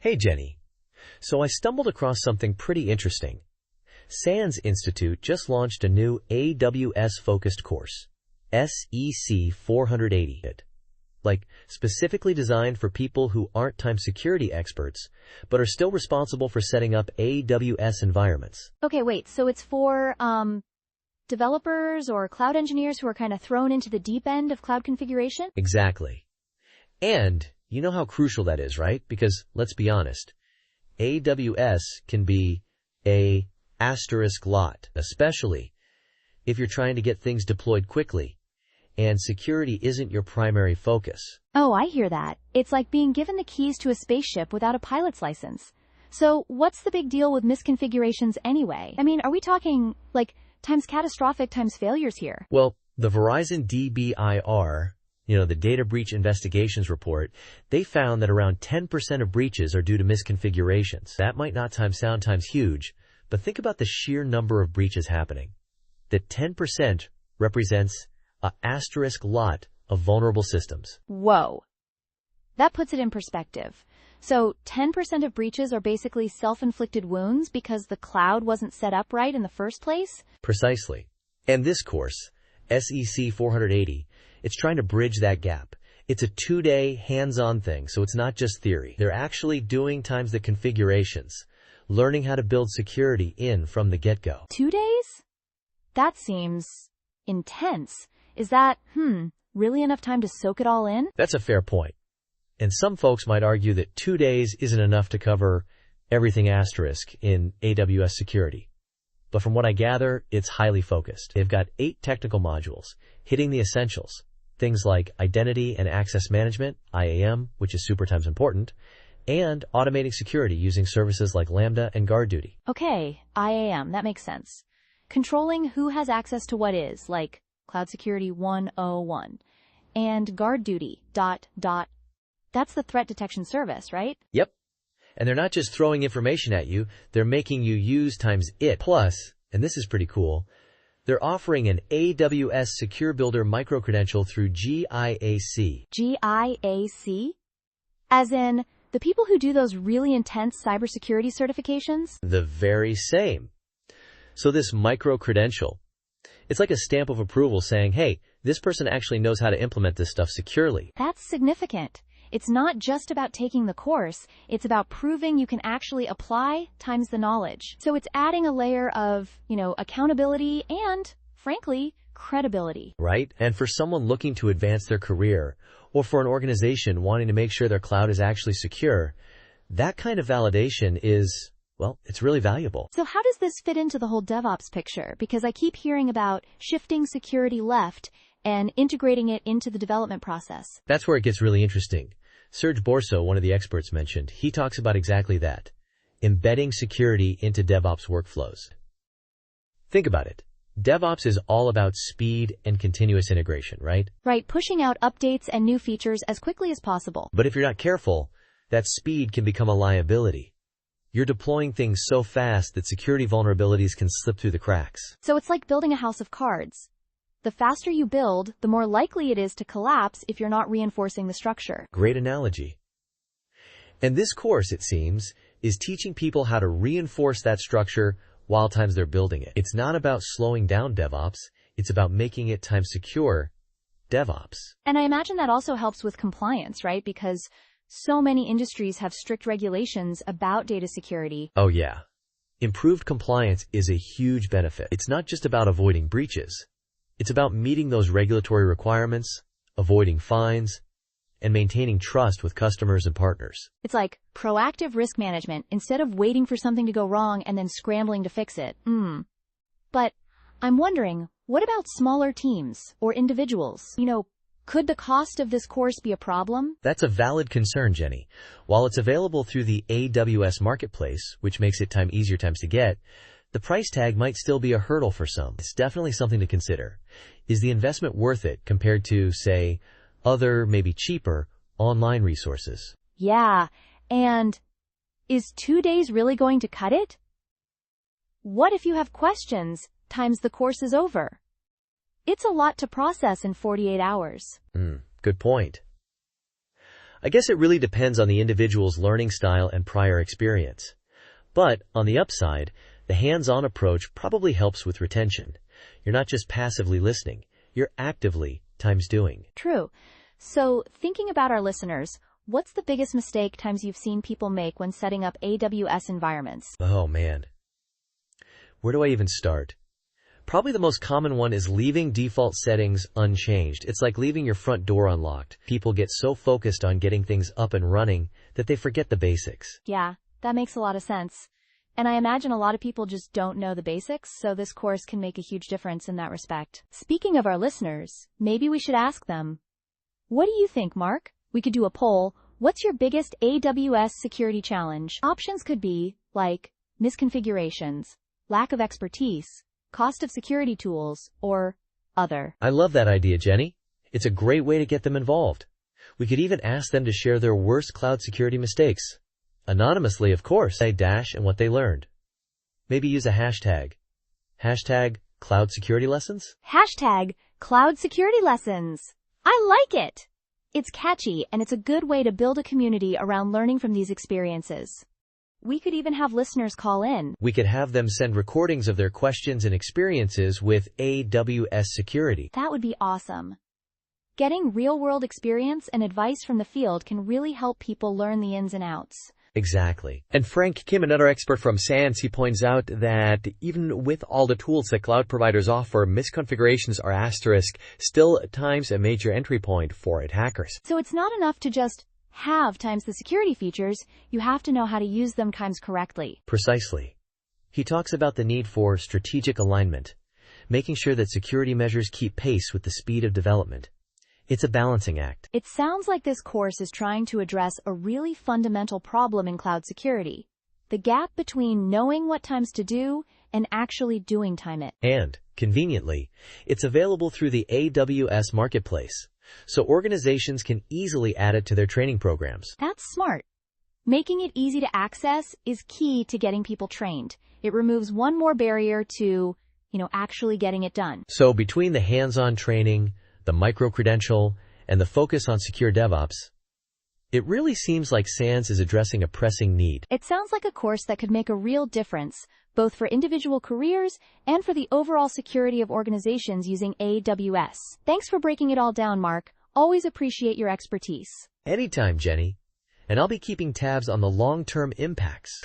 Hey Jenny, so I stumbled across something pretty interesting. SANS Institute just launched a new AWS-focused course, SEC 480, specifically designed for people who aren't security experts, but are still responsible for setting up AWS environments. Okay, wait, so it's for, developers or cloud engineers who are kind of thrown into the deep end of cloud configuration? Exactly. And you know how crucial that is, right? Because, let's be honest, AWS can be a asterisk lot, especially if you're trying to get things deployed quickly and security isn't your primary focus. Oh, I hear that. It's like being given the keys to a spaceship without a pilot's license. So what's the big deal with misconfigurations anyway? I mean, are we talking, times catastrophic times failures here? Well, the Verizon DBIR, the Data Breach Investigations report, they found that around 10% of breaches are due to misconfigurations. That might not sound huge, but think about the sheer number of breaches happening. That 10% represents an asterisk lot of vulnerable systems. Whoa. That puts it in perspective. So 10% of breaches are basically self-inflicted wounds because the cloud wasn't set up right in the first place? Precisely. And this course, SEC 480, it's trying to bridge that gap. It's a 2-day hands-on thing, so it's not just theory. They're actually doing the configurations, learning how to build security in from the get-go. 2 days? That seems intense. Is that, really enough time to soak it all in? That's a fair point. And some folks might argue that 2 days isn't enough to cover everything asterisk in AWS security. But from what I gather, it's highly focused. They've got 8 technical modules, hitting the essentials. Things like identity and access management, IAM, which is super important, and automating security using services like Lambda and GuardDuty. Okay, IAM, that makes sense. Controlling who has access to what is, like Cloud Security 101. And GuardDuty, ... That's the threat detection service, right? Yep. And they're not just throwing information at you, they're making you use it. Plus, and this is pretty cool, they're offering an AWS Secure Builder micro-credential through GIAC. GIAC? As in, the people who do those really intense cybersecurity certifications? The very same. So this micro-credential, it's like a stamp of approval saying, hey, this person actually knows how to implement this stuff securely. That's significant. It's not just about taking the course, it's about proving you can actually apply times the knowledge. So it's adding a layer of, accountability and, frankly, credibility. Right? And for someone looking to advance their career, or for an organization wanting to make sure their cloud is actually secure, that kind of validation is, it's really valuable. So how does this fit into the whole DevOps picture? Because I keep hearing about shifting security left and integrating it into the development process. That's where it gets really interesting. Serge Borso, one of the experts mentioned, he talks about exactly that, embedding security into DevOps workflows. Think about it. DevOps is all about speed and continuous integration, right? Right, pushing out updates and new features as quickly as possible. But if you're not careful, that speed can become a liability. You're deploying things so fast that security vulnerabilities can slip through the cracks. So it's like building a house of cards. The faster you build, the more likely it is to collapse if you're not reinforcing the structure. Great analogy. And this course, it seems, is teaching people how to reinforce that structure while they're building it. It's not about slowing down DevOps, it's about making it secure DevOps. And I imagine that also helps with compliance, right? Because so many industries have strict regulations about data security. Oh yeah. Improved compliance is a huge benefit. It's not just about avoiding breaches. It's about meeting those regulatory requirements, avoiding fines, and maintaining trust with customers and partners. It's like proactive risk management instead of waiting for something to go wrong and then scrambling to fix it. But I'm wondering, what about smaller teams or individuals? Could the cost of this course be a problem? That's a valid concern, Jenny. While it's available through the AWS Marketplace, which makes it easier to get, the price tag might still be a hurdle for some. It's definitely something to consider. Is the investment worth it compared to, say, other, maybe cheaper, online resources? Yeah, and is 2 days really going to cut it? What if you have questions times the course is over? It's a lot to process in 48 hours. Good point. I guess it really depends on the individual's learning style and prior experience. But, on the upside, the hands-on approach probably helps with retention. You're not just passively listening, you're actively times doing. True. So, thinking about our listeners, what's the biggest mistake times you've seen people make when setting up AWS environments? Oh man. Where do I even start? Probably the most common one is leaving default settings unchanged. It's like leaving your front door unlocked. People get so focused on getting things up and running that they forget the basics. Yeah, that makes a lot of sense. And I imagine a lot of people just don't know the basics, so this course can make a huge difference in that respect. Speaking of our listeners, maybe we should ask them. What do you think, Mark? We could do a poll. What's your biggest AWS security challenge? Options could be, like, misconfigurations, lack of expertise, cost of security tools, or other. I love that idea, Jenny. It's a great way to get them involved. We could even ask them to share their worst cloud security mistakes. Anonymously, of course, and what they learned. Maybe use a hashtag. Hashtag cloud security lessons? Hashtag cloud security lessons. I like it! It's catchy, and it's a good way to build a community around learning from these experiences. We could even have listeners call in. We could have them send recordings of their questions and experiences with AWS Security. That would be awesome. Getting real-world experience and advice from the field can really help people learn the ins and outs. Exactly. And Frank Kim, another expert from SANS, he points out that even with all the tools that cloud providers offer, misconfigurations are asterisk, still at times a major entry point for hackers. So it's not enough to just have times the security features, you have to know how to use them times correctly. Precisely. He talks about the need for strategic alignment, making sure that security measures keep pace with the speed of development. It's a balancing act. It sounds like this course is trying to address a really fundamental problem in cloud security. The gap between knowing what times to do and actually doing time it. And, conveniently, it's available through the AWS Marketplace, so organizations can easily add it to their training programs. That's smart. Making it easy to access is key to getting people trained. It removes one more barrier to, actually getting it done. So between the hands-on training, the micro-credential, and the focus on secure DevOps, it really seems like SANS is addressing a pressing need. It sounds like a course that could make a real difference, both for individual careers and for the overall security of organizations using AWS. Thanks for breaking it all down, Mark. Always appreciate your expertise. Anytime, Jenny. And I'll be keeping tabs on the long-term impacts.